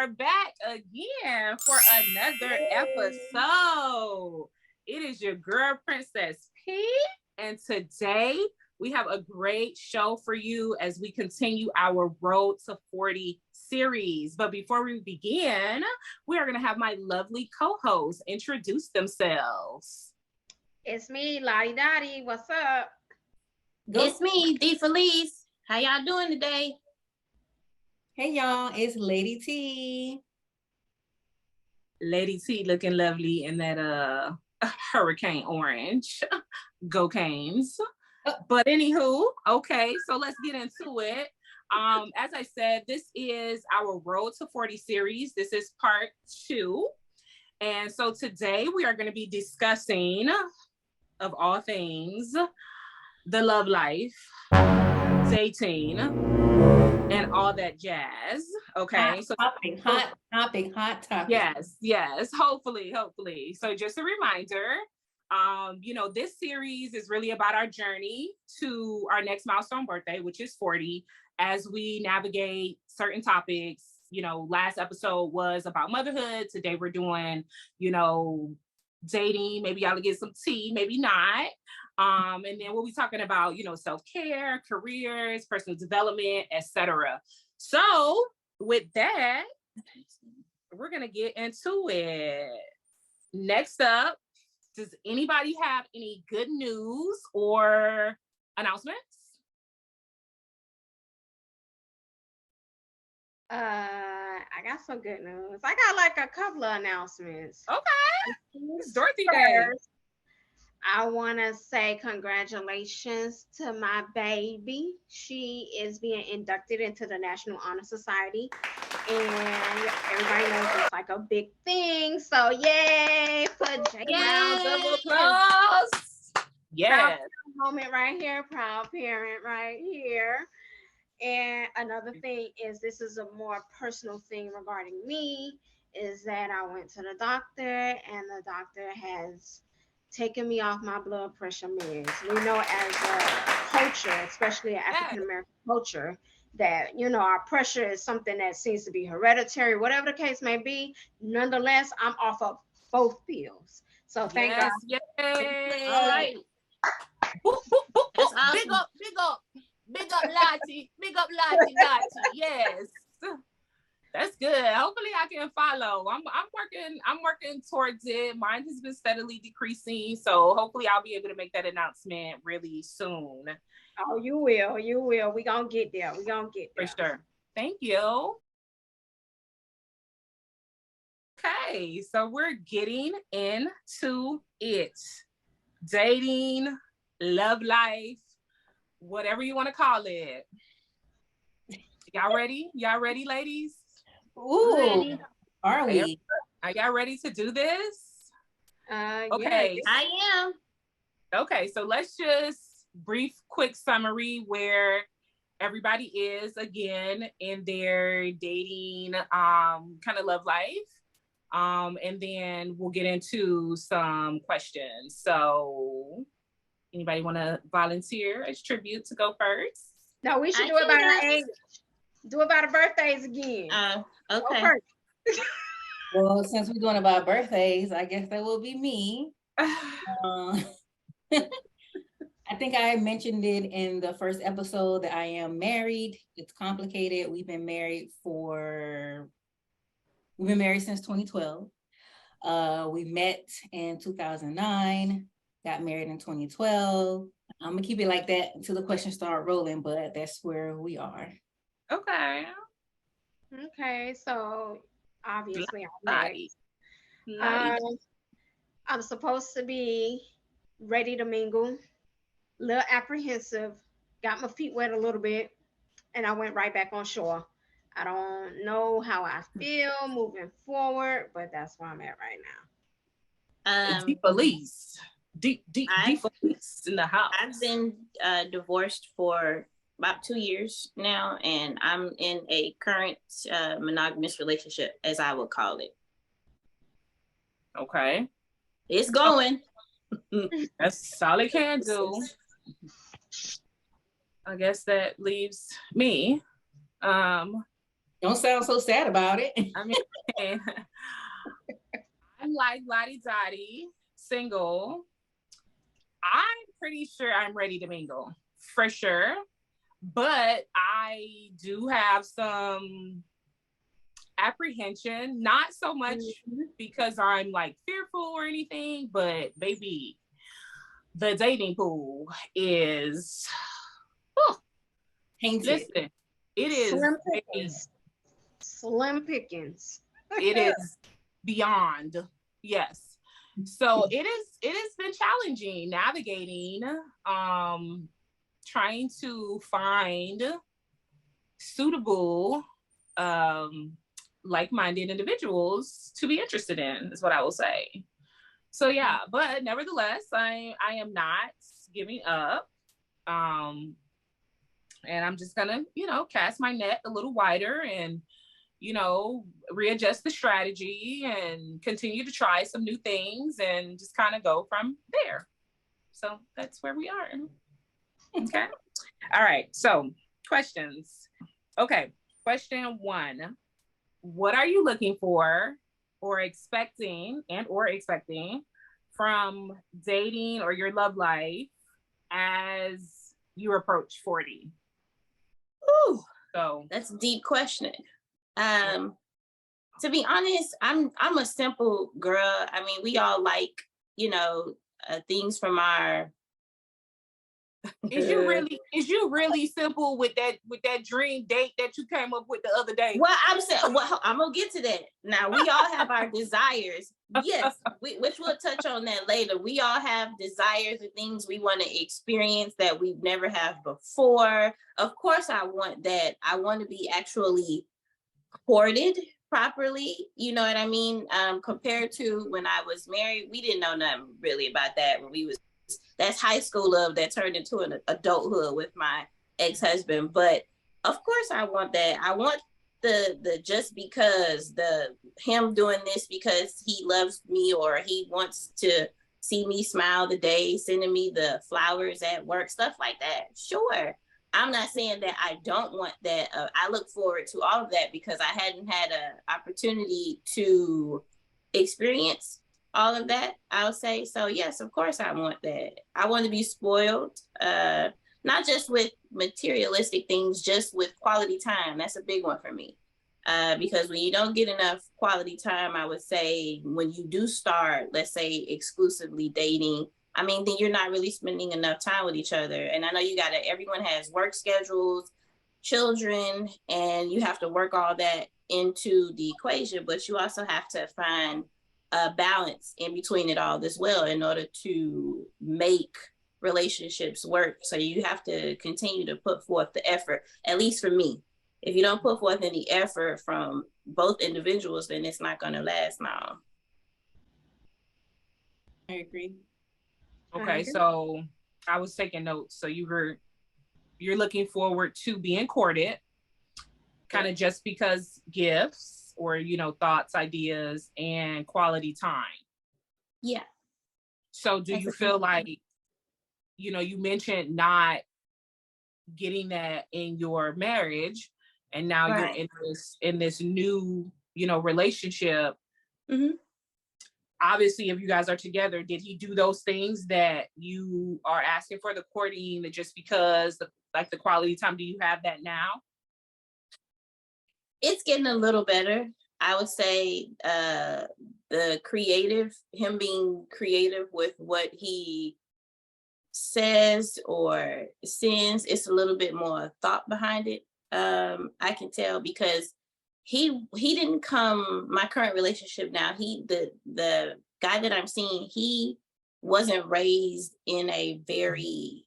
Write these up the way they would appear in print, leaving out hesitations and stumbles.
are back again for another episode. It is your girl, Princess P, and today we have a great show for you as we continue our Road to 40 series. But before we begin, we are going to have my lovely co-hosts introduce themselves. It's me, Lottie Dottie. What's up? It's me, D Felice. How y'all doing today? Hey y'all, it's Lady T. Lady T looking lovely in that hurricane orange. Go Canes. But anywho, okay, so let's get into it. As I said, this is our Road to 40 series. This is part 2. And so today we are going to be discussing, of all things, the love life, dating, and all that jazz. Okay. Hot topic. Yes. Hopefully. So just a reminder, this series is really about our journey to our next milestone birthday, which is 40, as we navigate certain topics. Last episode was about motherhood. Today we're doing, dating. Maybe y'all will get some tea, maybe not. And then we'll be talking about, self-care, careers, personal development, etc. So with that, we're going to get into it. Next up, does anybody have any good news or announcements? I got some good news. I got like a couple of announcements. Okay. It's Dorothy Day. I want to say congratulations to my baby. She is being inducted into the National Honor Society. And everybody knows it's like a big thing. So yay! Put rounds of applause. Yes. Moment right here. Proud parent right here. And another thing is, this is a more personal thing regarding me, is that I went to the doctor and the doctor has taken me off my blood pressure meds. We know as a culture, especially African-American culture, that, our pressure is something that seems to be hereditary, whatever the case may be. Nonetheless, I'm off of both pills. So thank God. Yay. All right. Awesome. Big up, Lottie. Yes. That's good. Hopefully I can follow. I'm working towards it. Mine has been steadily decreasing. So hopefully I'll be able to make that announcement really soon. Oh, you will. We're going to get there. For sure. Thank you. Okay, so we're getting into it. Dating, love life, whatever you want to call it. Y'all ready? Ladies? Ooh, ready. Are we? Are y'all ready to do this? Okay. Yeah, I am. Okay, so let's just quick summary where everybody is again in their dating kind of love life. And then we'll get into some questions. So anybody want to volunteer as tribute to go first? No, we should do it by our age. Do it by the birthdays again. Okay. Well, since we're doing about birthdays, I guess that will be me. I think I mentioned it in the first episode that I am married. It's complicated. We've been married since 2012. We met in 2009, got married in 2012. I'm gonna keep it like that until the questions start rolling, but that's where we are. Okay, so obviously I'm supposed to be ready to mingle, a little apprehensive, got my feet wet a little bit, and I went right back on shore. I don't know how I feel moving forward, but that's where I'm at right now. Deep Felice. Deep Felice in the house. I've been divorced for about 2 years now, and I'm in a current monogamous relationship, as I would call it. Okay. It's going. That's all it can do. I guess that leaves me. Don't sound so sad about it. I mean, I'm like Lottie Dottie, single. I'm pretty sure I'm ready to mingle for sure. But I do have some apprehension, not so much because I'm like fearful or anything, but baby, the dating pool is, oh, listen, it is Slim pickings. Slim pickings. It is beyond, yes. So it has been challenging navigating, trying to find suitable, like-minded individuals to be interested in, is what I will say. So yeah, but nevertheless, I am not giving up. And I'm just gonna, cast my net a little wider and, readjust the strategy and continue to try some new things and just kind of go from there. So that's where we are. Okay. All right. So questions. Okay. Question 1. What are you looking for or expecting from dating or your love life as you approach 40? Ooh, so that's a deep question. To be honest, I'm a simple girl. I mean, we all like, things from our. Is you really simple with that dream date that you came up with the other day? Well, I'm saying, I'm gonna get to that. Now, we all have our desires. Yes, which we'll touch on that later. We all have desires and things we want to experience that we've never have before. Of course, I want that. I want to be actually courted properly. You know what I mean? Compared to when I was married, we didn't know nothing really about that. That's high school love that turned into an adulthood with my ex-husband. But of course I want that. I want the just because, him doing this because he loves me or he wants to see me smile the day, sending me the flowers at work, stuff like that. Sure. I'm not saying that I don't want that. I look forward to all of that because I hadn't had an opportunity to experience all of that, I'll say. So yes, of course I want that. I want to be spoiled, not just with materialistic things, just with quality time. That's a big one for me. Because when you don't get enough quality time, I would say when you do start, let's say exclusively dating, I mean, then you're not really spending enough time with each other. And I know everyone has work schedules, children, and you have to work all that into the equation, but you also have to find a balance in between it all as well in order to make relationships work. So you have to continue to put forth the effort, at least for me. If you don't put forth any effort from both individuals, then it's not going to last long. I agree. Okay, so I was taking notes. So you're looking forward to being courted, kind of just because gifts or thoughts, ideas, and quality time. Yeah. So do you feel like, you mentioned not getting that in your marriage, and now right. You're in this new, relationship. Mm-hmm. Obviously, if you guys are together, did he do those things that you are asking for, the courting, just because the quality time? Do you have that now? It's getting a little better. I would say him being creative with what he says or sends, it's a little bit more thought behind it. I can tell because he didn't come, my current relationship now, the guy that I'm seeing, he wasn't raised in a very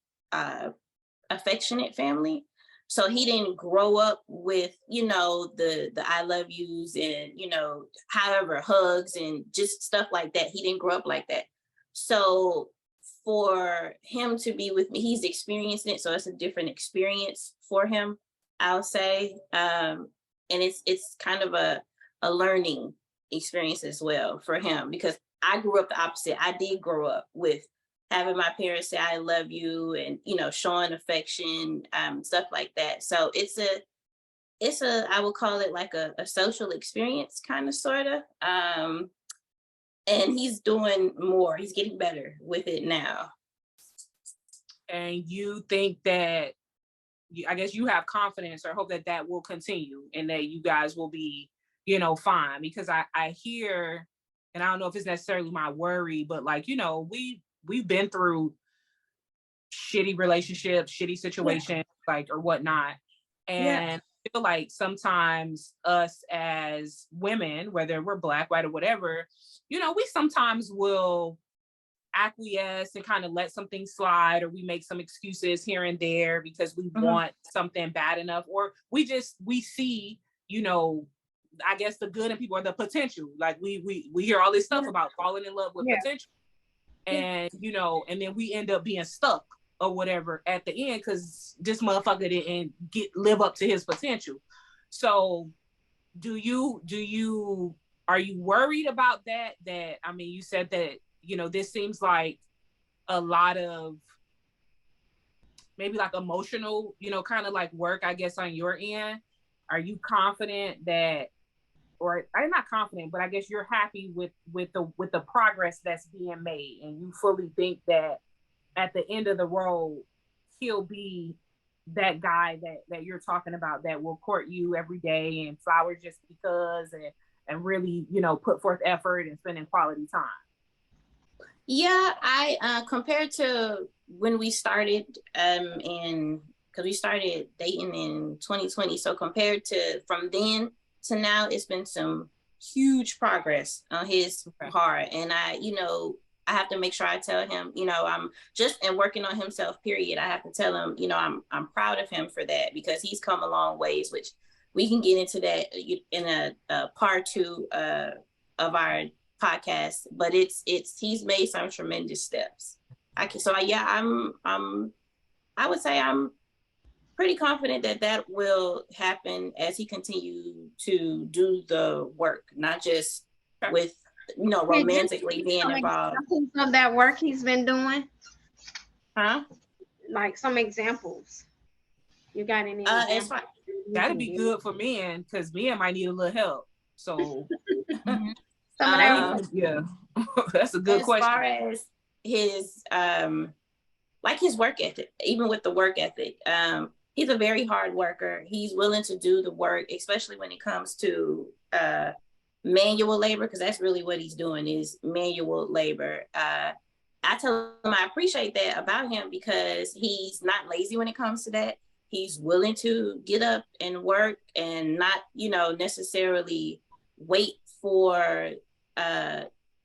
affectionate family. So he didn't grow up with, the I love yous and, however, hugs and just stuff like that. He didn't grow up like that. So for him to be with me, he's experienced it. So it's a different experience for him, I'll say. And it's kind of a learning experience as well for him, because I grew up the opposite. I did grow up with having my parents say, I love you, and, showing affection, stuff like that. So it's it's I would call it like a social experience, kind of, sort of. And he's doing more. He's getting better with it now. And you think that, I guess you have confidence or hope that that will continue and that you guys will be, fine. Because I hear, and I don't know if it's necessarily my worry, but like, we've been through shitty relationships, shitty situations, like, or whatnot. And I feel like sometimes us as women, whether we're Black, white, or whatever, we sometimes will acquiesce and kind of let something slide, or we make some excuses here and there because we want something bad enough, or we see, I guess the good in people, or the potential. Like we hear all this stuff about falling in love with potential. And, and then we end up being stuck or whatever at the end because this motherfucker didn't live up to his potential. So are you worried about that? I mean, you said that, this seems like a lot of maybe like emotional, kind of like work, I guess, on your end. Are you confident that, or I'm not confident, but I guess you're happy with the progress that's being made, and you fully think that at the end of the road, he'll be that guy that you're talking about that will court you every day and flowers just because, and really, put forth effort and spending quality time. Yeah, I compared to when we started, because we started dating in 2020. So compared to from then to now, it's been some huge progress on his part. And I have to make sure I tell him, I'm just and working on himself, period. I have to tell him, I'm proud of him for that, because he's come a long ways, which we can get into that in a part 2 of our podcast. But he's made some tremendous steps. I would say I'm pretty confident that will happen as he continues to do the work, not just with romantically being involved. Of that work he's been doing, huh? Like some examples. You got any? That'd be good for men, because men might need a little help. So, yeah, that's a good question. As far as his like his work ethic, even with the work ethic, he's a very hard worker. He's willing to do the work, especially when it comes to manual labor, because that's really what he's doing, is manual labor. I tell him I appreciate that about him, because he's not lazy when it comes to that. He's willing to get up and work and not, necessarily wait for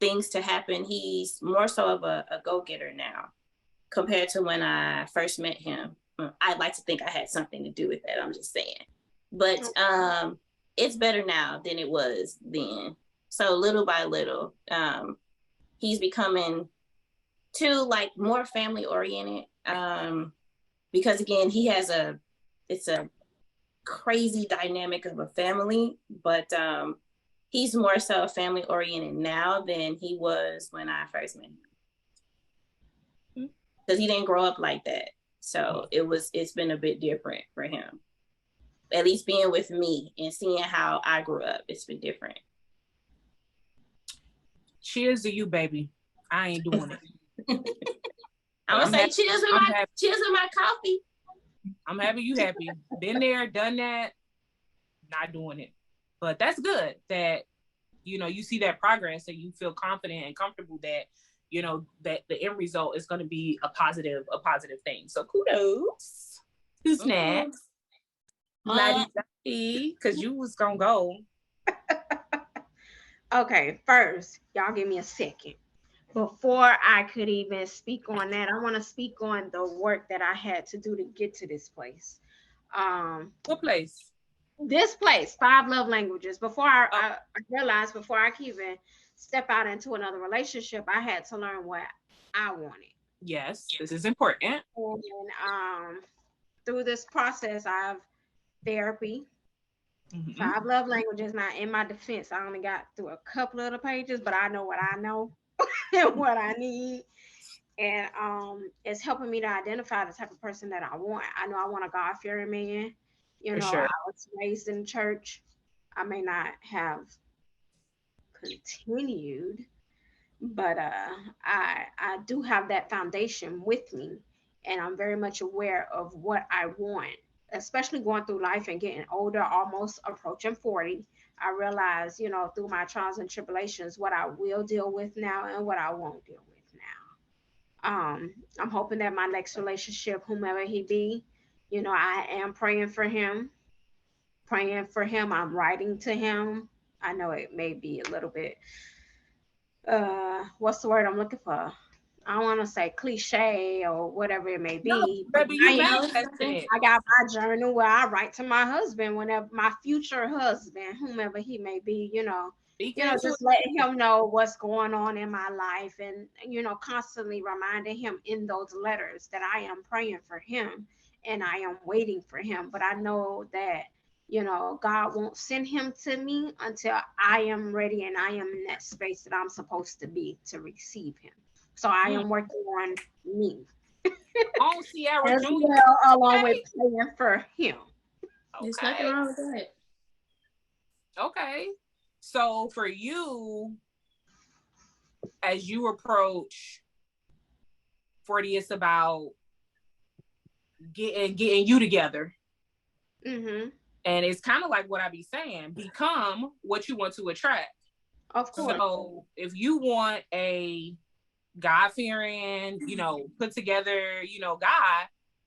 things to happen. He's more so of a go-getter now compared to when I first met him. I'd like to think I had something to do with that. I'm just saying. But it's better now than it was then. So little by little, he's becoming more family oriented. Because again, it's a crazy dynamic of a family, but he's more so family oriented now than he was when I first met him. Because he didn't grow up like that. So it's been a bit different for him. At least being with me and seeing how I grew up, it's been different. Cheers to you, baby. I ain't doing it. I'm gonna say cheers with my coffee. I'm happy you happy. Been there, done that, not doing it. But that's good that, you see that progress and you feel confident and comfortable that, that the end result is going to be a positive thing. So kudos. Who's next? Because you was going to go. Okay, first, y'all give me a second. Before I could even speak on that, I want to speak on the work that I had to do to get to this place. What place? This place, 5 Love Languages. Before I realized, before I could even step out into another relationship, I had to learn what I wanted. Yes, this is important. And through this process, I have therapy, 5 Love Languages. Now, in my defense, I only got through a couple of the pages, but I know what I know and what I need. And it's helping me to identify the type of person that I want. I know I want a God-fearing man. You For know, sure. I was raised in church. I may not have continued, but I do have that foundation with me, and I'm very much aware of what I want, especially going through life and getting older, almost approaching 40. I realize, you know, through my trials and tribulations, what I will deal with now and what I won't deal with now. I'm hoping that my next relationship, whomever he be, you know, I am praying for him, praying for him. I'm writing to him. I know it may be a little bit what's the word I'm looking for? I don't want to say cliche or whatever it may No, be, but baby, you I am. manifested. I got my journal where I write to my husband whenever my future husband, whomever he may be, Speak into just letting him know what's going on in my life, and constantly reminding him in those letters that I am praying for him and I am waiting for him. But I know that God won't send him to me until I am ready and I am in that space that I'm supposed to be to receive him. So I it. am working on me On Sierra as Jr. well, along with Okay. praying for him. There's nothing wrong with that. Okay. So for you, as you approach 40, it's about getting you together. Mm-hmm. And it's kind of like what I be saying, become what you want to attract. Of course. So if you want a God-fearing, put together, guy,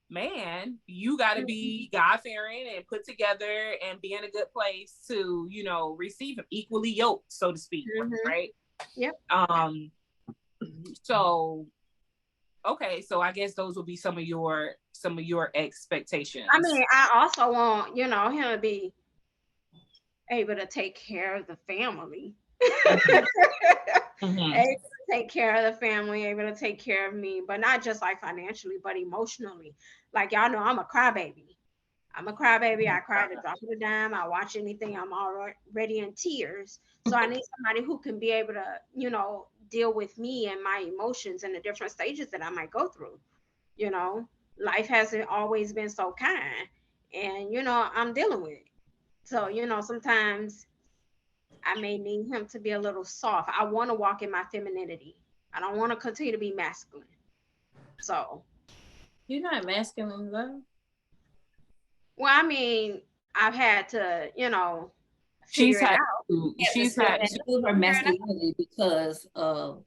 man, you got to be God-fearing and put together and be in a good place to, receive him, equally yoked, so to speak, right? Yep. So okay, so I guess those will be some of your expectations. I mean, I also want, him to be able to take care of the family. Mm-hmm. Able to take care of the family, able to take care of me, but not just like financially, but emotionally. Like y'all know, I'm a crybaby. I'm a crybaby. I cry at the drop of a dime. I watch anything. I'm already in tears. So I need somebody who can be able to, deal with me and my emotions and the different stages that I might go through. Life hasn't always been so kind, and I'm dealing with it. So sometimes I may need him to be a little soft. I want to walk in my femininity. I don't want to continue to be masculine. So, You're not masculine, though. well, I mean, I've had to, She's figure it had out. to, she's had to, her masculinity because of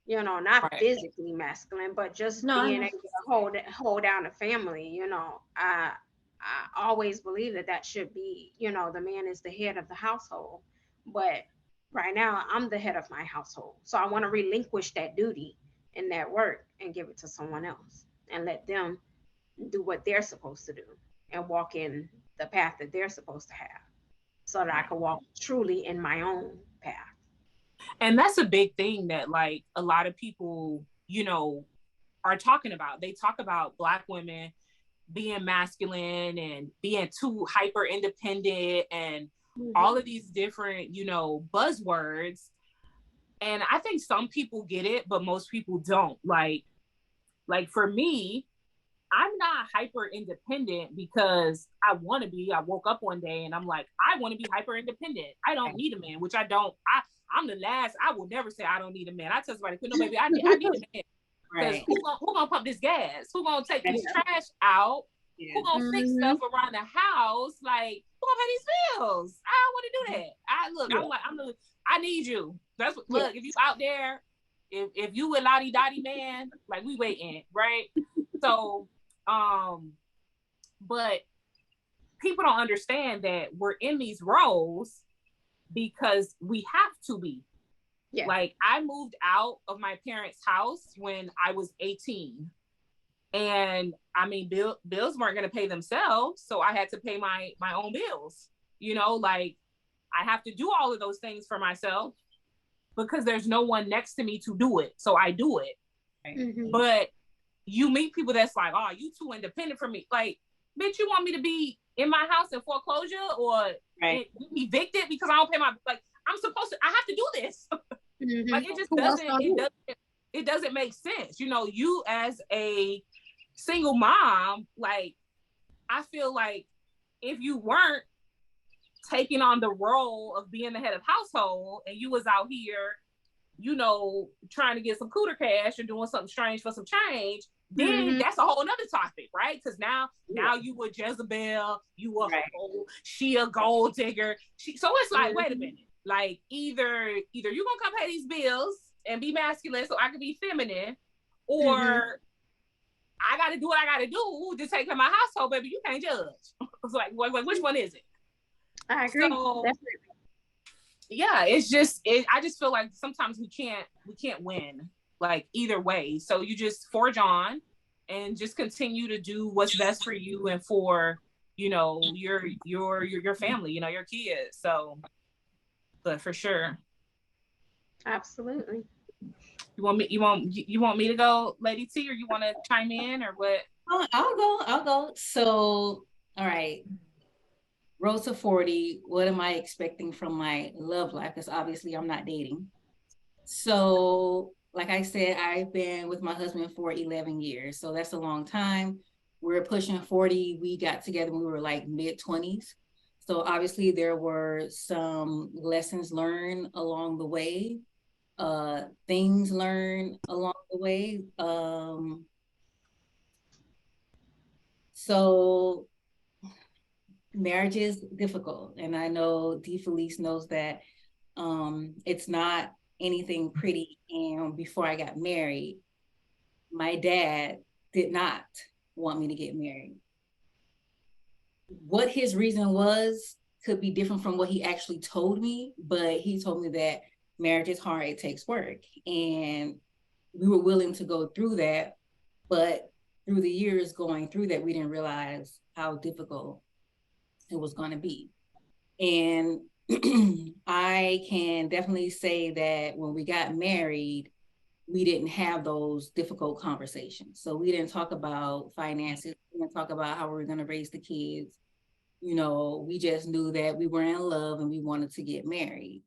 Not right. physically masculine, but just being able to hold down a family. I always believe that should be, the man is the head of the household. But right now, I'm the head of my household, so I want to relinquish that duty and that work and give it to someone else and let them do what they're supposed to do and walk in the path that they're supposed to have, so that I can walk truly in my own path. And that's a big thing that like a lot of people, are talking about. They talk about Black women being masculine and being too hyper independent and all of these different, buzzwords. And I think some people get it, but most people don't. Like for me, I'm not hyper independent because I want to be. I woke up one day and I'm like, I want to be hyper independent. I don't need a man, which I don't. I'm the last. I will never say I don't need a man. I tell somebody, no, baby, I need a man. Because who gonna pump this gas? Who gonna take this trash out? Yeah. Who gonna fix stuff around the house? Like, who gonna pay these bills? I don't want to do that. I need you. That's what. Look, if you out there, if you with Lottie Dottie man, like we waiting, right? So, but people don't understand that we're in these roles because we have to be. Yeah. Like I moved out of my parents' house when I was 18. And I mean, bills weren't going to pay themselves. So I had to pay my own bills, like I have to do all of those things for myself because there's no one next to me to do it. So I do it. Right? Mm-hmm. But you meet people that's like, oh, you too independent for me. Like, bitch, you want me to be in my house in foreclosure or evicted because I don't pay my, like, I'm supposed to, I have to do this. Mm-hmm. Like, it just doesn't make sense. You as a single mom, like, I feel like if you weren't taking on the role of being the head of household and you was out here, you know, trying to get some cooter cash or doing something strange for some change, then that's a whole nother topic, right? Because now you a Jezebel, you a she a gold digger. So it's like, wait a minute, like either you gonna come pay these bills and be masculine so I can be feminine, or I gotta do what I gotta do to take care of my household, baby. You can't judge. It's like, which one is it? I agree. So, yeah, it's just I just feel like sometimes we can't win like either way. So you just forge on and just continue to do what's best for you and for, you know, your family, you know, your kids. So, but for sure. Absolutely. You want me to go, Lady T, or you want to chime in or what? I'll go. So, all right. Road to 40, what am I expecting from my love life? Because obviously I'm not dating. So, like I said, I've been with my husband for 11 years. So that's a long time. We're pushing 40. We got together when we were like mid-20s. So obviously there were some lessons learned along the way, things learned along the way. So marriage is difficult, and I know D Felice knows that. It's not anything pretty. And before I got married, my dad did not want me to get married. What his reason was could be different from what he actually told me, but he told me that marriage is hard, it takes work. And we were willing to go through that, but through the years going through that, we didn't realize how difficult it was going to be. And I can definitely say that when we got married, we didn't have those difficult conversations. So we didn't talk about finances. We didn't talk about how we were going to raise the kids. You know, we just knew that we were in love and we wanted to get married.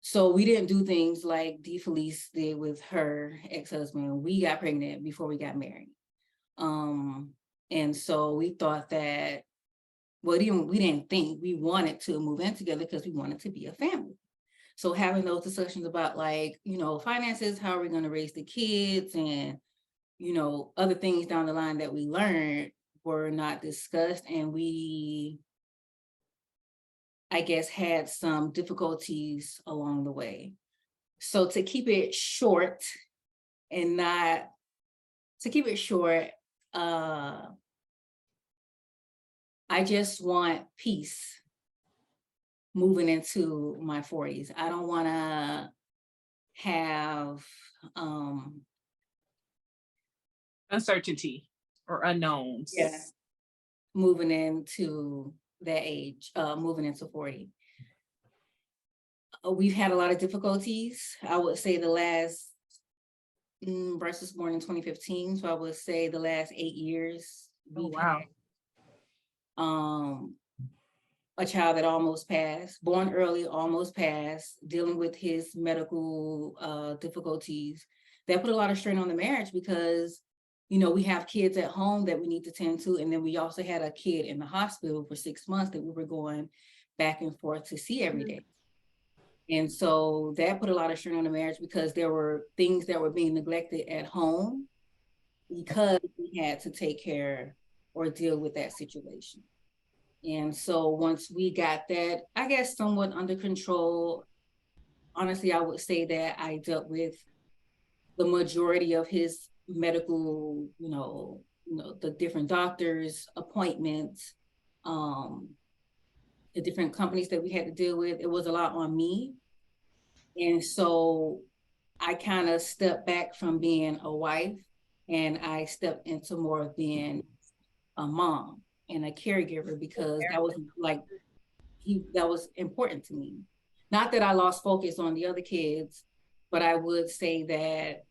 So we didn't do things like D Felice did with her ex-husband. We got pregnant before we got married. And so we thought that, well, we didn't think we wanted to move in together because we wanted to be a family. So having those discussions about like, you know, finances, how are we going to raise the kids, and, you know, other things down the line that we learned were not discussed. And we, I guess, had some difficulties along the way. So to keep it short, I just want peace moving into my 40s. I don't want to have uncertainty or unknowns. Yeah. Moving into that age, moving into 40. We've had a lot of difficulties. I would say the last, Bryce was born in 2015, so I would say the last 8 years. Oh, wow. A child that almost passed, born early, almost passed, dealing with his medical difficulties. That put a lot of strain on the marriage because, you know, we have kids at home that we need to tend to. And then we also had a kid in the hospital for 6 months that we were going back and forth to see every day. And so that put a lot of strain on the marriage because there were things that were being neglected at home because we had to take care or deal with that situation. And so once we got that, I guess, somewhat under control, honestly, I would say that I dealt with the majority of his medical, the different doctors, appointments, the different companies that we had to deal with. It was a lot on me. And so I kind of stepped back from being a wife and I stepped into more of being a mom and a caregiver because that was that was important to me. Not that I lost focus on the other kids, but I would say that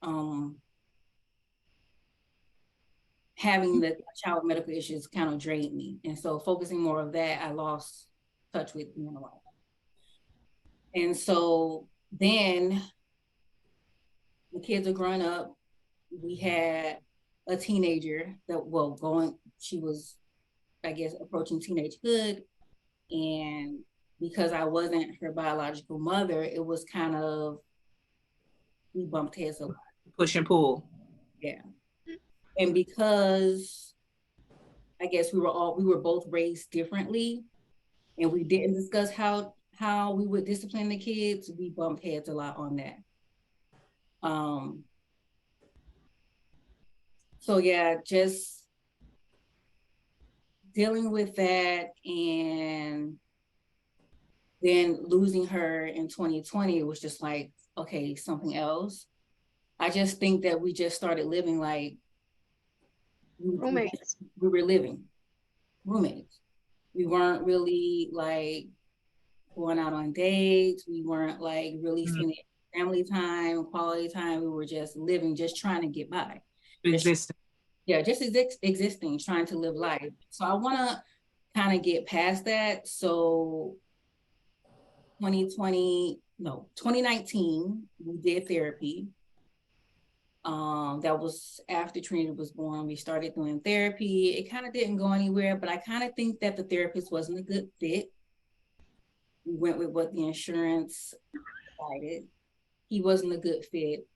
having the child medical issues kind of drained me. And so focusing more of that, I lost touch with being a wife. And so then the kids are growing up. We had a teenager she was, I guess, approaching teenagehood. And because I wasn't her biological mother, it was kind of, we bumped heads a lot. Push and pull. Yeah. And because I guess we were both raised differently, and we didn't discuss how we would discipline the kids, we bumped heads a lot on that. So yeah, just dealing with that, and then losing her in 2020 was just like, okay, something else. I just think that we just started living like Roommates. we were living roommates. We weren't really like going out on dates. We weren't like really spending family time, quality time. We were just living, just trying to get by. Existing. Yeah, just existing, trying to live life. So I want to kind of get past that. So 2019, we did therapy. That was after Trinity was born. We started doing therapy. It kind of didn't go anywhere, but I kind of think that the therapist wasn't a good fit. We went with what the insurance decided. He wasn't a good fit.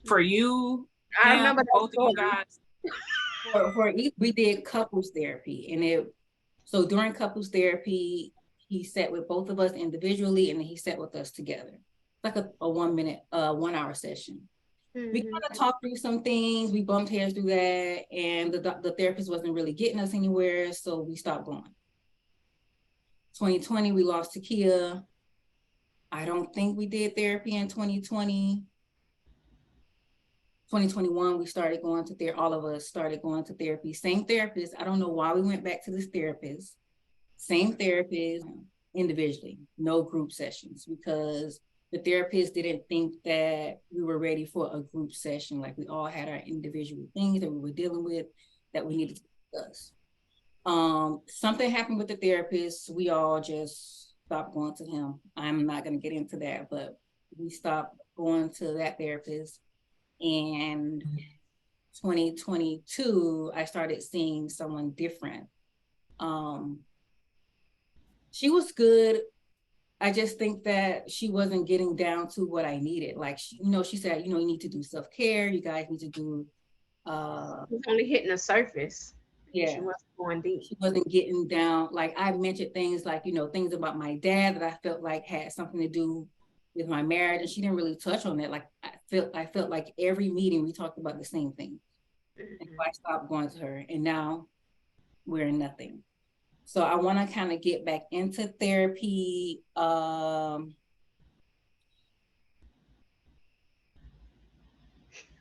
For you, I remember both of you guys. We did couples therapy, and so during couples therapy, he sat with both of us individually, and then he sat with us together, like a 1 hour session. Mm-hmm. We kind of talked through some things. We bumped heads through that, and the therapist wasn't really getting us anywhere, so we stopped going. 2020, we lost Takia. I don't think we did therapy in 2020. 2021, we started going to therapy. All of us started going to therapy. Same therapist. I don't know why we went back to this therapist. Same therapist, individually, no group sessions, because the therapist didn't think that we were ready for a group session. Like, we all had our individual things that we were dealing with that we needed to discuss. Something happened with the therapist. We all just stopped going to him. I'm not going to get into that, but we stopped going to that therapist. And 2022, I started seeing someone different. She was good. I just think that she wasn't getting down to what I needed. Like, she said, you need to do self-care. You guys need to do. It's only hitting the surface. Yeah. She wasn't going deep. She wasn't getting down. Like, I mentioned things like, things about my dad that I felt like had something to do with my marriage, and she didn't really touch on that. Like, I felt like every meeting we talked about the same thing. Mm-hmm. And so I stopped going to her, and now we're in nothing. So I want to kind of get back into therapy.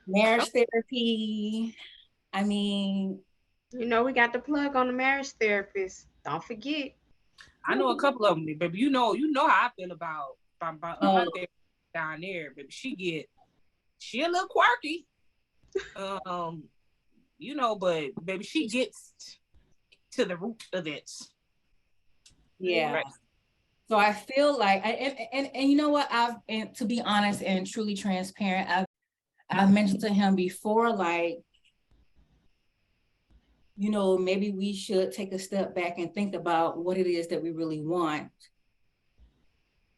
Marriage therapy. I mean, we got the plug on the marriage therapist. Don't forget. I know a couple of them, baby. You know how I feel about my therapist down there, baby. She a little quirky. But baby, she gets to the root of it. Yeah. Right. So I feel like, and you know what, to be honest and truly transparent, I've mentioned to him before, like, maybe we should take a step back and think about what it is that we really want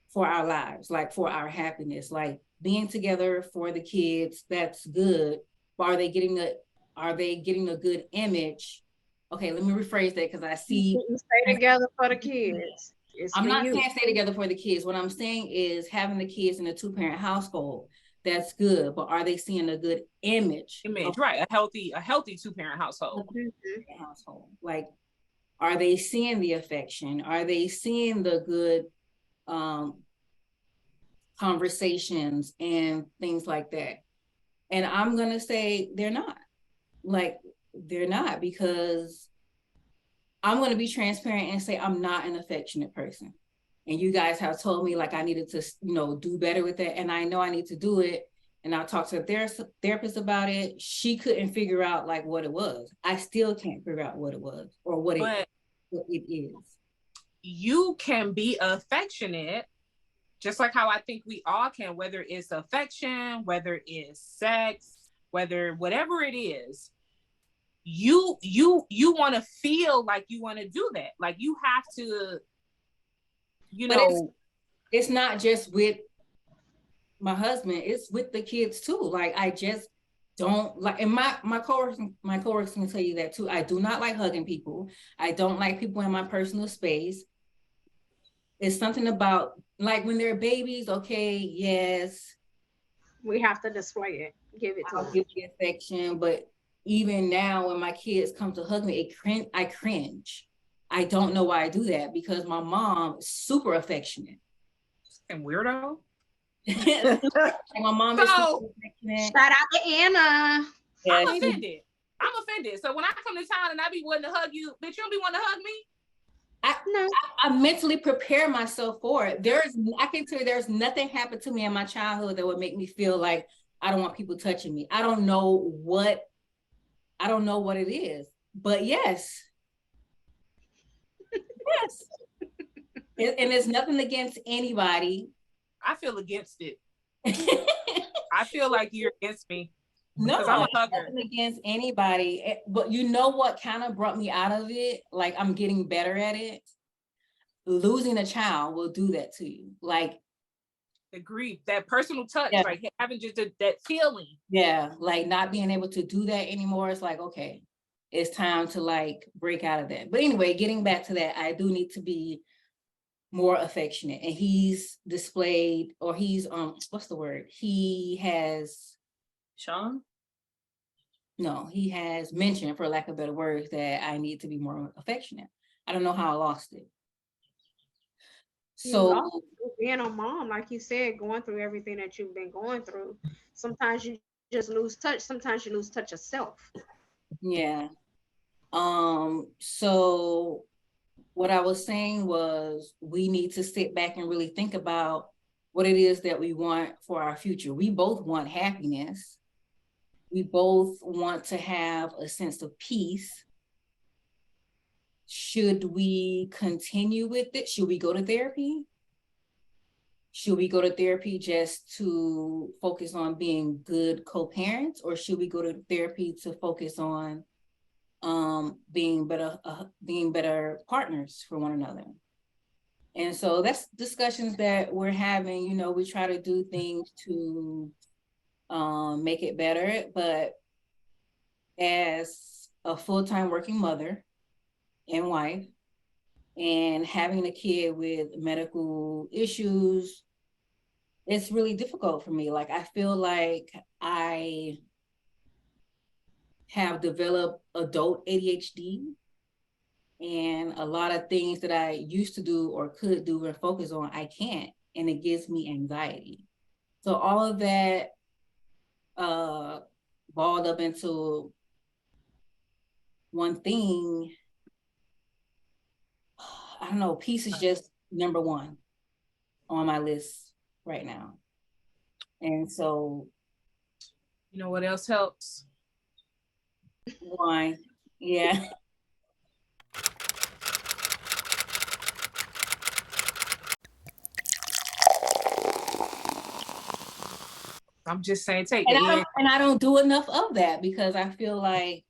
for our lives, like for our happiness, like being together for the kids. That's good, but are they getting a good image? Okay, let me rephrase that, because I see stay together for the kids. I'm not saying stay together for the kids. What I'm saying is having the kids in a 2-parent household, that's good, but are they seeing a good image? Right, a healthy 2-parent household. Like, are they seeing the affection? Are they seeing the good conversations and things like that? And I'm gonna say they're not. Like, they're not, because I'm going to be transparent and say I'm not an affectionate person. And you guys have told me, like, I needed to, do better with that. And I know I need to do it. And I talked to a therapist about it. She couldn't figure out, like, what it was. I still can't figure out what it was or what it is. You can be affectionate, just like how I think we all can, whether it's affection, whether it's sex, whatever it is. you want to feel like you want to do that. Like you have to, but it's not just with my husband, it's with the kids too. Like I just don't like, and my coworkers can tell you that too. I do not like hugging people. I don't like people in my personal space. It's something about like when they're babies, okay, yes, We have to display it, give it to I'll them. give the affection, but even now when my kids come to hug me, I cringe. I don't know why I do that because my mom is super affectionate. And weirdo. My mom is super affectionate. Shout out to Anna. Yeah, I'm offended. I'm offended. So when I come to town and I be wanting to hug you, bitch, you don't be wanting to hug me? I mentally prepare myself for it. I can tell you there's nothing happened to me in my childhood that would make me feel like I don't want people touching me. I don't know what it is, but yes. Yes. And it's nothing against anybody. I feel against it. I feel like you're against me. No, I'm a hugger. nothing against anybody. But you know what kind of brought me out of it? Like I'm getting better at it. Losing a child will do that to you. Like the grief, that personal touch, yeah. like having just that feeling. Yeah, like not being able to do that anymore. It's like, okay, it's time to like break out of that. But anyway, getting back to that, I do need to be more affectionate. And he's displayed, or he's what's the word? He has he has mentioned, for lack of better words, that I need to be more affectionate. I don't know how I lost it. So being a mom, like you said, going through everything that you've been going through, sometimes you just lose touch. Sometimes you lose touch yourself. Yeah. So what I was saying was we need to sit back and really think about what it is that we want for our future. We both want happiness. We both want to have a sense of peace. Should we continue with it? Should we go to therapy? Should we go to therapy just to focus on being good co-parents, or should we go to therapy to focus on being better partners for one another? And so that's discussions that we're having. You know, we try to do things to make it better, but as a full-time working mother and wife, and having a kid with medical issues, it's really difficult for me. Like I feel like I have developed adult ADHD, and a lot of things that I used to do or could do and focus on, I can't, and it gives me anxiety. So all of that balled up into one thing. I don't know, peace is just number one on my list right now. And so, you know what else helps? Wine. Yeah. I'm just saying, take it. And I don't do enough of that because I feel like,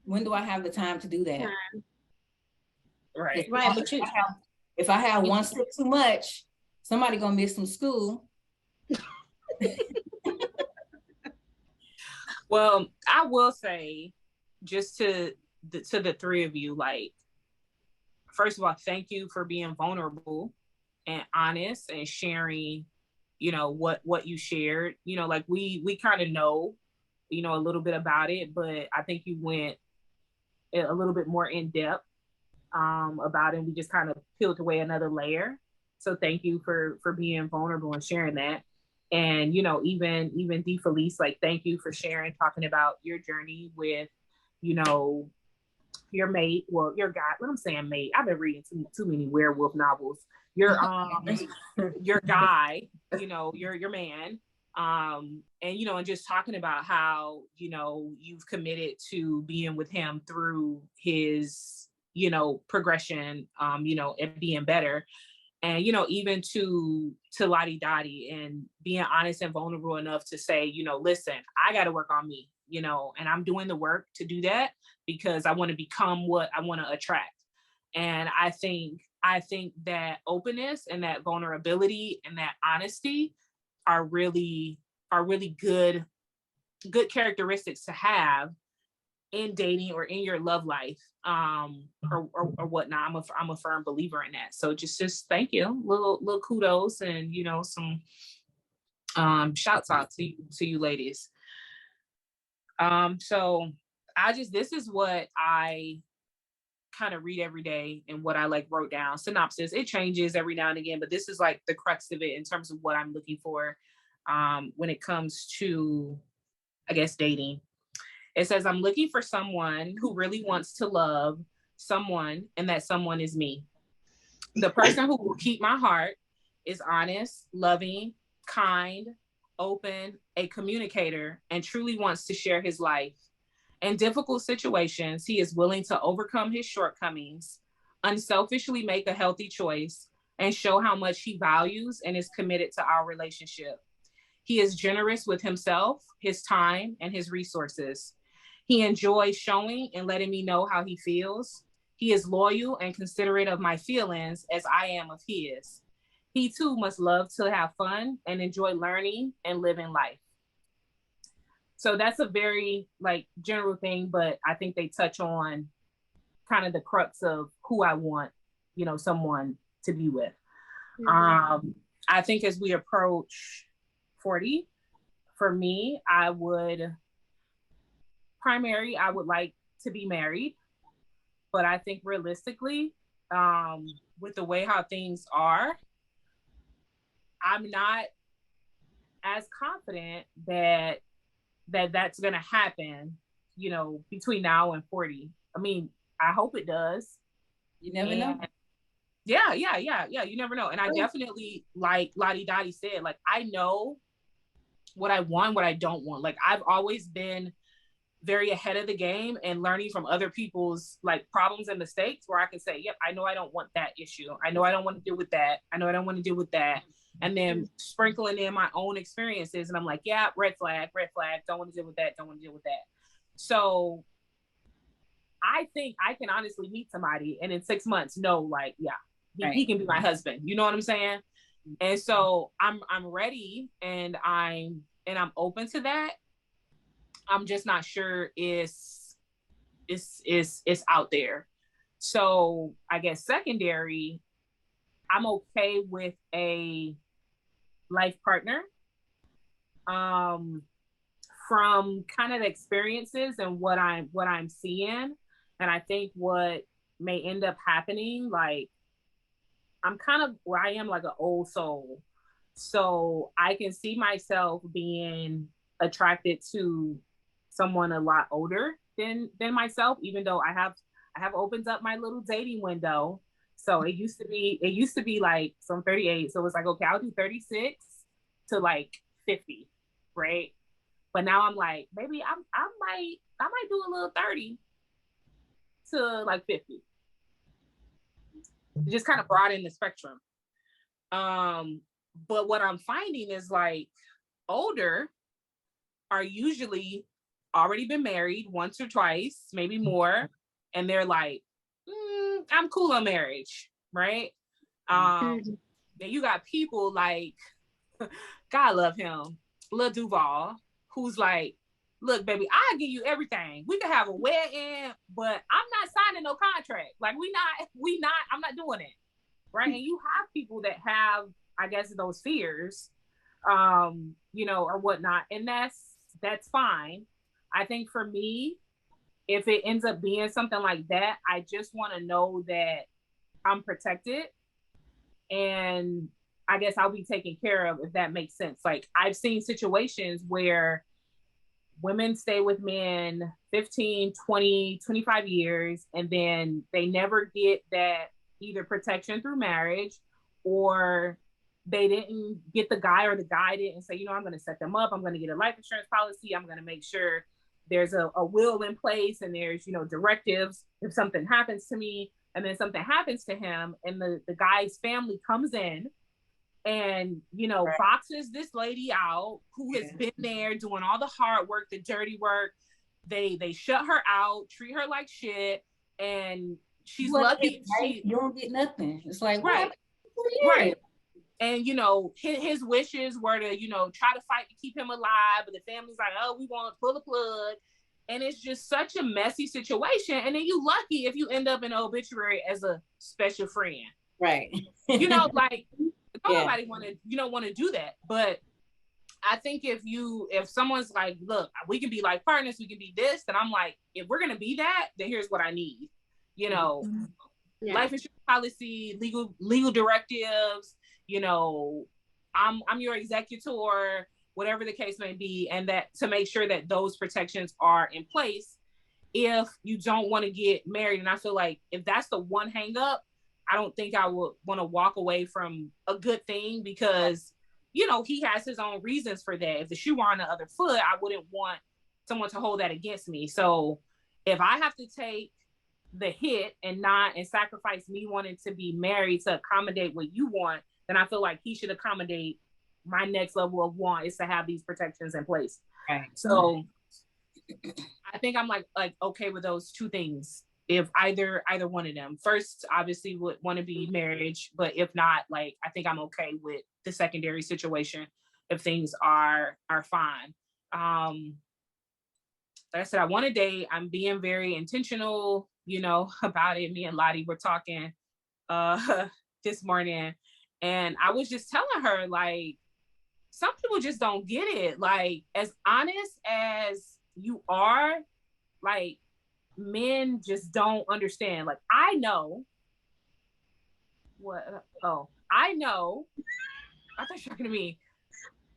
when do I have the time to do that? Right. But if I have one sip too much, somebody gonna miss some school. Well, I will say, just to the three of you, like, first of all, thank you for being vulnerable and honest and sharing, you know, what you shared. You know, like we kind of know, you know, a little bit about it, but I think you went a little bit more in depth about it. We just kind of peeled away another layer. So thank you for being vulnerable and sharing that. And, you know, even D Felice, like, thank you for sharing, talking about your journey with, you know, your mate, well, your guy, what I'm saying, mate, I've been reading too many werewolf novels. Your guy, you know, your man, and, you know, and just talking about how, you know, you've committed to being with him through his, you know, progression, you know, and being better. And, you know, even to Lottie Dottie, and being honest and vulnerable enough to say, you know, listen, I got to work on me. you know, and I'm doing the work to do that because I want to become what I want to attract. And I think that openness and that vulnerability and that honesty are really good characteristics to have in dating or in your love life, or whatnot. I'm a firm believer in that. So just thank you, little kudos, and you know, some shouts out to you ladies. So this is what I kind of read every day and what I like wrote down. Synopsis, it changes every now and again, but this is like the crux of it in terms of what I'm looking for when it comes to, I guess, dating. It says, I'm looking for someone who really wants to love someone, and that someone is me. The person who will keep my heart is honest, loving, kind, open, a communicator, and truly wants to share his life. In difficult situations, he is willing to overcome his shortcomings, unselfishly make a healthy choice, and show how much he values and is committed to our relationship. He is generous with himself, his time, and his resources. He enjoys showing and letting me know how he feels. He is loyal and considerate of my feelings as I am of his. He too must love to have fun and enjoy learning and living life. So that's a very like general thing, but I think they touch on kind of the crux of who I want, you know, someone to be with. Mm-hmm. I think as we approach 40, for me, I would like to be married, but I think realistically, with the way how things are, I'm not as confident that that's going to happen, you know, between now and 40. I mean, I hope it does. You never know. Yeah. You never know. And I definitely, like Lottie Dottie said, like, I know what I want, what I don't want. Like, I've always been very ahead of the game and learning from other people's like problems and mistakes, where I can say, yep, I know I don't want that issue. I know I don't want to deal with that. I know I don't want to deal with that. And then sprinkling in my own experiences. And I'm like, yeah, red flag, don't want to deal with that, don't want to deal with that. So I think I can honestly meet somebody and in 6 months know, like, yeah, he can be my husband. You know what I'm saying? And so I'm ready, and I'm open to that. I'm just not sure it's out there. So I guess secondary, I'm okay with a life partner. From kind of the experiences and what I'm seeing, and I think what may end up happening, like, I'm kind of where I am like an old soul. So I can see myself being attracted to someone a lot older than myself, even though I have opened up my little dating window. So it used to be like, so I'm 38. So it's like, okay, I'll do 36 to like 50, right? But now I'm like, maybe I might do a little 30 to like 50. Just kind of broaden the spectrum. But what I'm finding is like older are usually already been married once or twice, maybe more, and they're like, I'm cool on marriage, right? Then you got people like, God love him, Lil Duval, who's like, look, baby, I'll give you everything. We can have a wedding, but I'm not signing no contract. Like, I'm not doing it. Right. And you have people that have, I guess, those fears, you know, or whatnot. And that's fine. I think for me, if it ends up being something like that, I just want to know that I'm protected, and I guess I'll be taken care of, if that makes sense. Like, I've seen situations where women stay with men 15, 20, 25 years, and then they never get that either protection through marriage, or they didn't get the guy, or the guy didn't say, you know, I'm going to set them up. I'm going to get a life insurance policy. I'm going to make sure there's a will in place, and there's, you know, directives if something happens to me. And then something happens to him, and the guy's family comes in and, you know, Right. boxes this lady out who has been there doing all the hard work, the dirty work. They shut her out, treat her like shit, and she's lucky if she, you don't get nothing. It's like, right, what? right. And, you know, his wishes were to, you know, try to fight to keep him alive, but the family's like, oh, we want to pull the plug. And it's just such a messy situation. And then you lucky if you end up in an obituary as a special friend. Right. You know, like, nobody want to, you don't want to do that. But I think if someone's like, look, we can be like partners, we can be this, then I'm like, if we're going to be that, then here's what I need. You know, life insurance policy, legal directives, you know, I'm your executor, whatever the case may be, and that to make sure that those protections are in place if you don't want to get married. And I feel like if that's the one hang up, I don't think I would want to walk away from a good thing, because, you know, he has his own reasons for that. If the shoe were on the other foot, I wouldn't want someone to hold that against me. So if I have to take the hit and sacrifice me wanting to be married to accommodate what you want, then I feel like he should accommodate my next level of want is to have these protections in place. Right. So I think I'm like okay with those two things. If either one of them, first obviously would want to be marriage, but if not, like, I think I'm okay with the secondary situation if things are fine. Like I said, I want to date. I'm being very intentional, you know, about it. Me and Lottie were talking this morning, and I was just telling her, like, some people just don't get it. Like, as honest as you are, like, men just don't understand. Like, I know what, I know, I thought you were gonna be,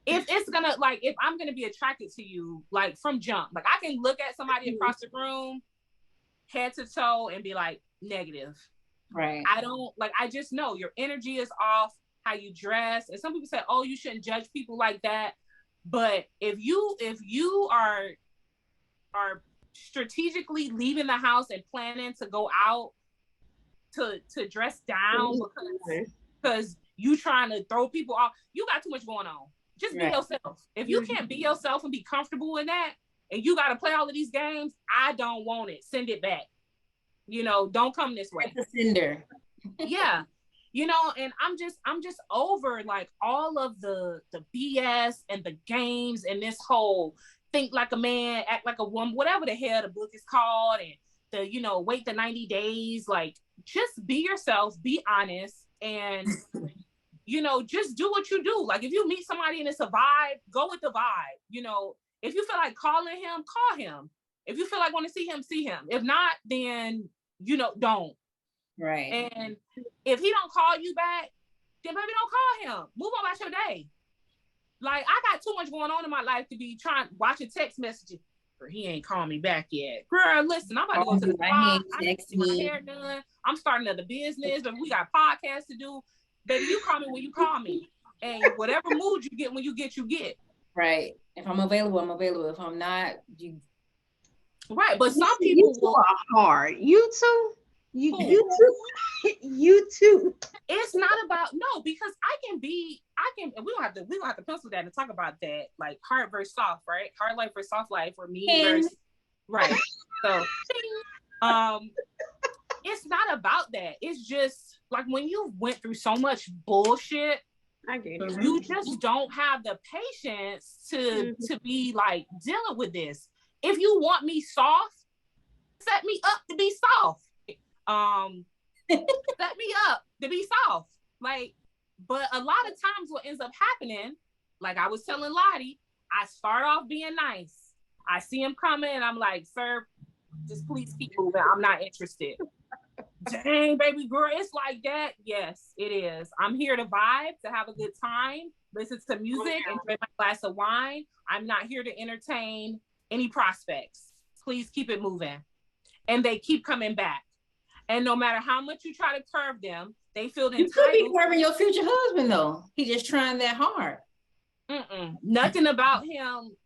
if it's gonna, like, if I'm gonna be attracted to you, like, from jump, like, I can look at somebody across the room, head to toe, and be like, negative. Right. I don't, like, I just know your energy is off, how you dress. And some people say, oh, you shouldn't judge people like that. But if you are strategically leaving the house and planning to go out to dress down because you trying to throw people off, you got too much going on. Just be yourself. If you can't be yourself and be comfortable in that, and you got to play all of these games, I don't want it. Send it back. You know, don't come this way. It's a cinder. Yeah. You know, and I'm just over, like, all of the BS and the games and this whole think like a man, act like a woman, whatever the hell the book is called, and the, you know, wait the 90 days. Like, just be yourself, be honest, and you know, just do what you do. Like, if you meet somebody and it's a vibe, go with the vibe. You know, if you feel like calling him, call him. If you feel like want to see him, see him. If not, then, you know, don't. Right. And if he don't call you back, then maybe don't call him. Move on about your day. Like, I got too much going on in my life to be watching text messages. He ain't called me back yet. Girl, listen, I'm about to go to the spa. I need to get my hair done. I'm starting another business, and we got podcasts to do. Baby, you call me when you call me. And whatever mood you get when you get, you get. Right. If I'm available, I'm available. If I'm not, you. Right. But some people are hard. You too? You too? You too. It's not about, no, because we don't have to pencil that and talk about that, like hard versus soft, right? Hard life versus soft life, or me versus, right. So it's not about that. It's just like, when you went through so much bullshit, I get it. You just don't have the patience to be like dealing with this. If you want me soft, set me up to be soft. Set me up to be soft. Like, but a lot of times what ends up happening, like I was telling Lottie, I start off being nice. I see him coming and I'm like, sir, just please keep moving. I'm not interested. Dang, baby girl, it's like that. Yes, it is. I'm here to vibe, to have a good time, listen to music, enjoy my glass of wine. I'm not here to entertain any prospects. Please keep it moving. And they keep coming back. And no matter how much you try to curve them, they feel entitled. You could be curving your future husband, though. He just trying that hard. Nothing about him.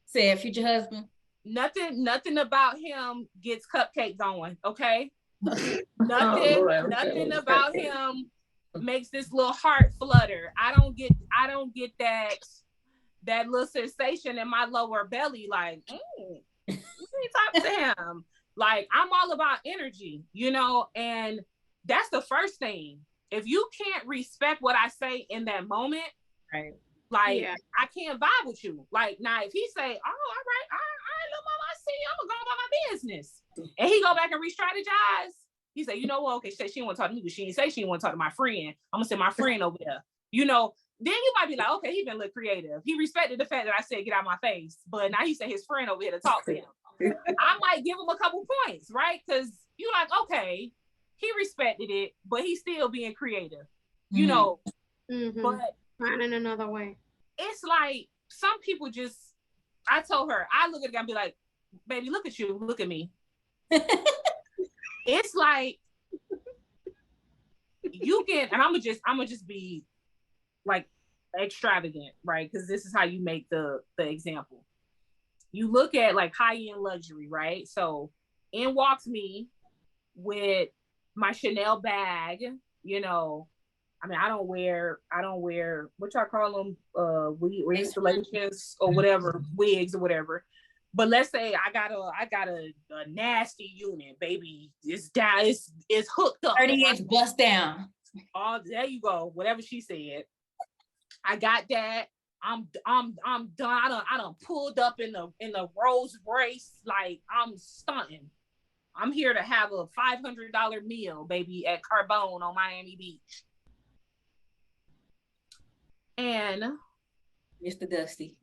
Said future husband. Nothing about him gets cupcake going, okay? Nothing about him makes this little heart flutter. I don't get that little sensation in my lower belly, like, let me talk to him. Like, I'm all about energy, and that's the first thing. If you can't respect what I say in that moment, right? Like, I can't vibe with you. Like, now if he say, oh, all right, I little mama, I see you, I'm gonna go about my business. And he go back and re-strategize. He say, you know what? Okay, she didn't want to talk to me, but she didn't say she didn't want to talk to my friend. I'm gonna send my friend over there. Then you might be like, okay, he been a little creative. He respected the fact that I said get out of my face, but now he said his friend over here to talk to him. I might give him a couple points, right? Because you like, okay, he respected it, but he's still being creative, But finding another way. It's like some people just. I told her, I look at the guy and be like, baby, look at you, look at me. It's like you can, and I'm gonna just be like extravagant, right? Because this is how you make the example. You look at like high-end luxury, right? So in walks me with my Chanel bag, I mean, I don't wear what y'all call them, installations or whatever, wigs or whatever. But let's say I got a nasty unit, baby. It's down, it's hooked up. 30-inch bust down. Oh, there you go. Whatever she said. I got that. I'm done. I done pulled up in the Rolls Royce, like I'm stunting. I'm here to have a $500 meal, baby, at Carbone on Miami Beach. And Mr. Dusty.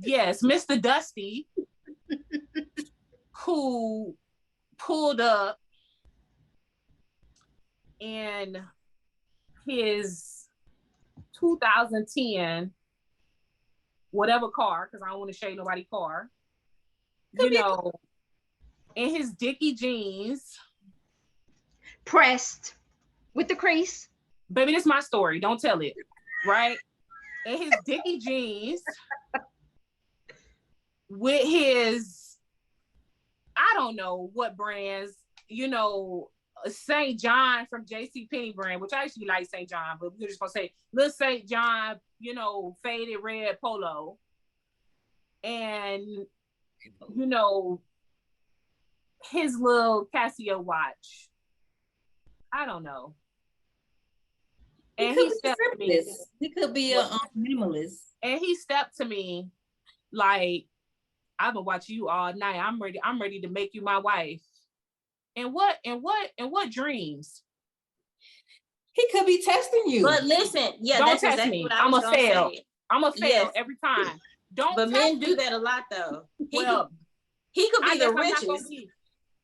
Yes, Mr. Dusty, who pulled up in his 2010 whatever car, because I don't want to show you nobody's car, in his Dickie jeans. Pressed with the crease. Baby, this is my story. Don't tell it. Right? In his Dickie jeans with his, I don't know what brands, St. John from JCPenney brand, which I actually like St. John, but we're just gonna say little St. John, faded red polo. And, his little Casio watch. I don't know. And he stepped to me. He could be a minimalist. And he stepped to me like, I've been watching you all night. I'm ready to make you my wife. And what dreams? He could be testing you. But listen, don't test exactly me. I'm gonna fail. I'm gonna fail every time. Don't. But men do that a lot, though. He could be the richest.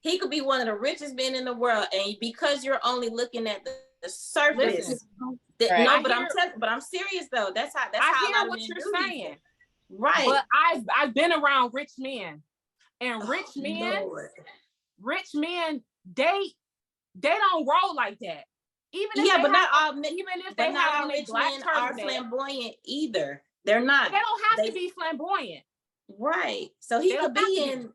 He could be one of the richest men in the world, and because you're only looking at the surface. No, but I'm serious though. That's how. I hear what you're saying. Right. But I've been around rich men, and rich men, they don't roll like that. But not all. Even if they have rich men are flamboyant either. They're not. They don't have to be flamboyant. Right. So he could be.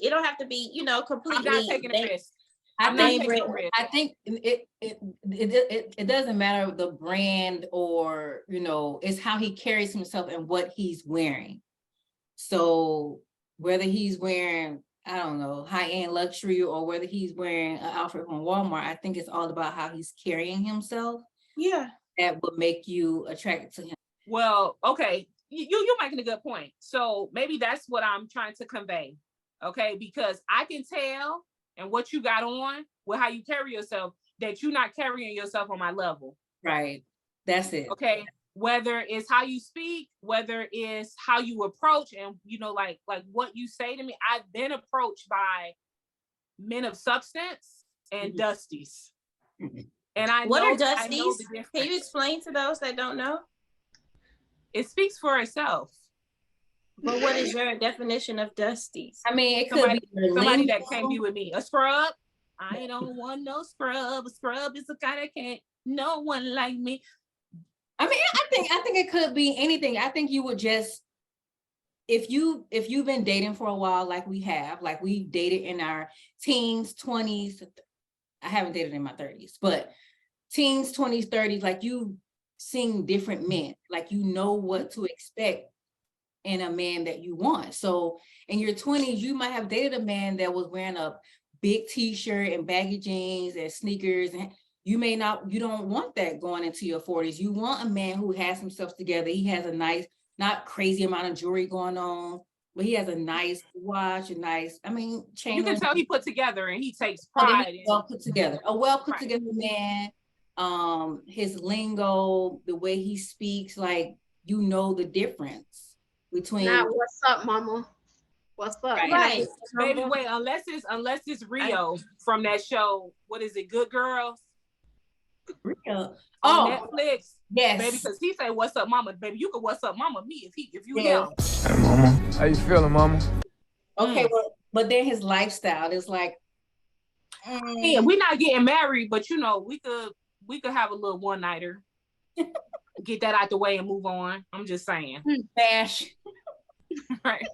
It don't have to be. Completely. I'm not taking a risk. I think it doesn't matter the brand or it's how he carries himself and what he's wearing. So whether he's wearing, I don't know, high-end luxury or whether he's wearing an outfit from Walmart, I think it's all about how he's carrying himself. Yeah, that would make you attracted to him. Well, okay, you're making a good point. So maybe that's what I'm trying to convey. Okay, because I can tell. And what you got on with how you carry yourself, that you're not carrying yourself on my level. Right. That's it. Okay. Whether it's how you speak, whether it's how you approach, and like what you say to me. I've been approached by men of substance and Dusties. Mm-hmm. And what are Dusties? Can you explain to those that don't know? It speaks for itself. But what is your definition of Dusties? I mean, it could be somebody that can't be with me. A scrub? I don't want no scrub. A scrub is the guy that can't. No one like me. I mean, I think it could be anything. I think you would just, if you've been dating for a while, like we've dated in our teens, 20s. I haven't dated in my 30s, but teens, 20s, 30s, like you seen different men, like you know what to expect in a man that you want. So in your 20s, you might have dated a man that was wearing a big t-shirt and baggy jeans and sneakers, and you don't want that going into your 40s. You want a man who has himself together. He has a nice, not crazy amount of jewelry going on, but he has a nice watch, chain. You can tell he put together and he takes pride in well put together. A well put together man. His lingo, the way he speaks, like you know the difference between. Now, what's up, mama? What's up? Right. Baby, wait, unless it's Rio from that show. What is it? Good Girls? Rio. On Netflix. Yes. Baby, because he said, "What's up, mama?" Baby, you could "What's up, mama?" me if you him. Hey, mama. How you feeling, mama? Okay, but then his lifestyle is like, yeah, we're not getting married, but you know, we could have a little one-nighter. Get that out the way and move on. I'm just saying. Bash. Right.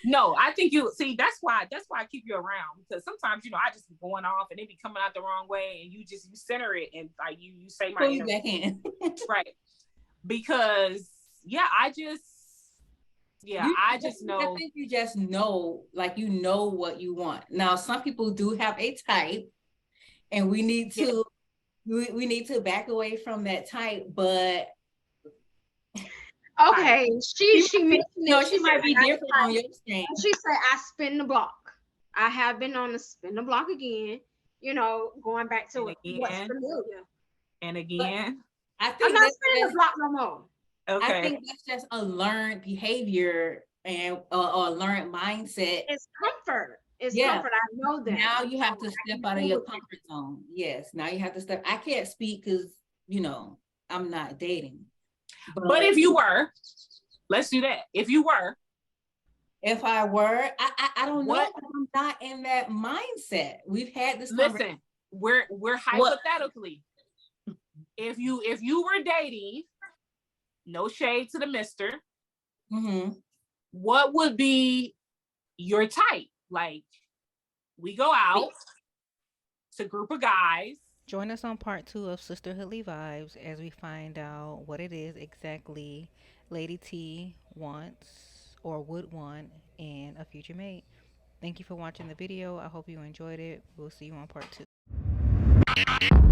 No, I think you see that's why I keep you around, because sometimes I just be going off and they be coming out the wrong way, and you center it and like you say my you back in. Right. Because I just know. I think you just know, like you know what you want. Now some people do have a type, and we need to we need to back away from that type, but okay, she mentioned she might be different on your stream. She said, I spin the block. I have been on the spin the block again, going back to what's familiar. And again. But I think I'm not spinning the block no more. Okay. I think that's just a learned behavior and a learned mindset. It's comfort. It's comfort. I know that. Now you have to step out of your comfort zone. Yes. Now you have to step. I can't speak because, I'm not dating. But if you were, let's do that. If I were, I don't know. I'm not in that mindset. We've had this. Listen, we're hypothetically. If you were dating, no shade to the mister. Mm-hmm. What would be your type? Like, we go out. It's a group of guys. Join us on part 2 of Sisterhoodly Vibes as we find out what it is exactly Lady T wants or would want in a future mate. Thank you for watching the video. I hope you enjoyed it. We'll see you on part 2.